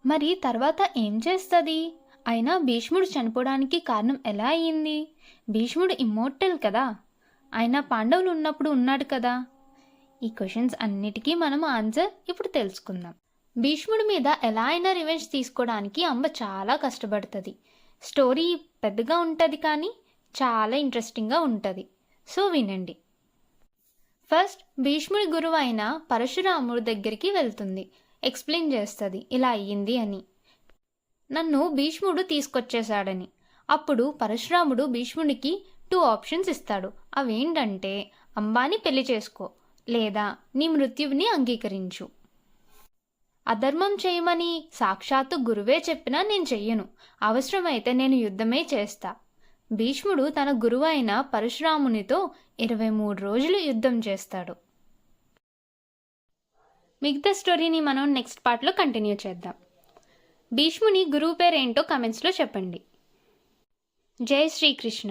మరి తర్వాత ఏం చేస్తుంది? అయినా భీష్ముడు చనిపోవడానికి కారణం ఎలా అయ్యింది? భీష్ముడు ఇమ్మోర్టల్ కదా, అయినా పాండవులు ఉన్నప్పుడు ఉన్నాడు కదా. ఈ క్వశ్చన్స్ అన్నిటికీ మనం ఆన్సర్ ఇప్పుడు తెలుసుకుందాం. భీష్ముడి మీద ఎలా అయినా రివెంజ్ తీసుకోవడానికి అంబ చాలా కష్టపడుతుంది. స్టోరీ పెద్దగా ఉంటుంది కానీ చాలా ఇంట్రెస్టింగ్గా ఉంటుంది. సో వినండి. ఫస్ట్ భీష్ముడి గురువు అయిన పరశురాముడి దగ్గరికి వెళ్తుంది. ఎక్స్ప్లెయిన్ చేస్తుంది ఇలా అయ్యింది అని, నన్ను భీష్ముడు తీసుకొచ్చేశాడని. అప్పుడు పరశురాముడు భీష్ముడికి 2 ఆప్షన్స్ ఇస్తాడు. అవేంటంటే, అంబాని పెళ్లి చేసుకో, లేదా నీ మృత్యువుని అంగీకరించు. అధర్మం చేయమని సాక్షాత్తు గురువే చెప్పినా నేను చెయ్యను, అవసరమైతే నేను యుద్ధమే చేస్తా. భీష్ముడు తన గురువు అయిన పరశురామునితో 23 రోజులు యుద్ధం చేస్తాడు. మిగతా స్టోరీని మనం నెక్స్ట్ పార్ట్లో కంటిన్యూ చేద్దాం. భీష్ముని గురువు పేరేంటో కమెంట్స్లో చెప్పండి. జై శ్రీకృష్ణ.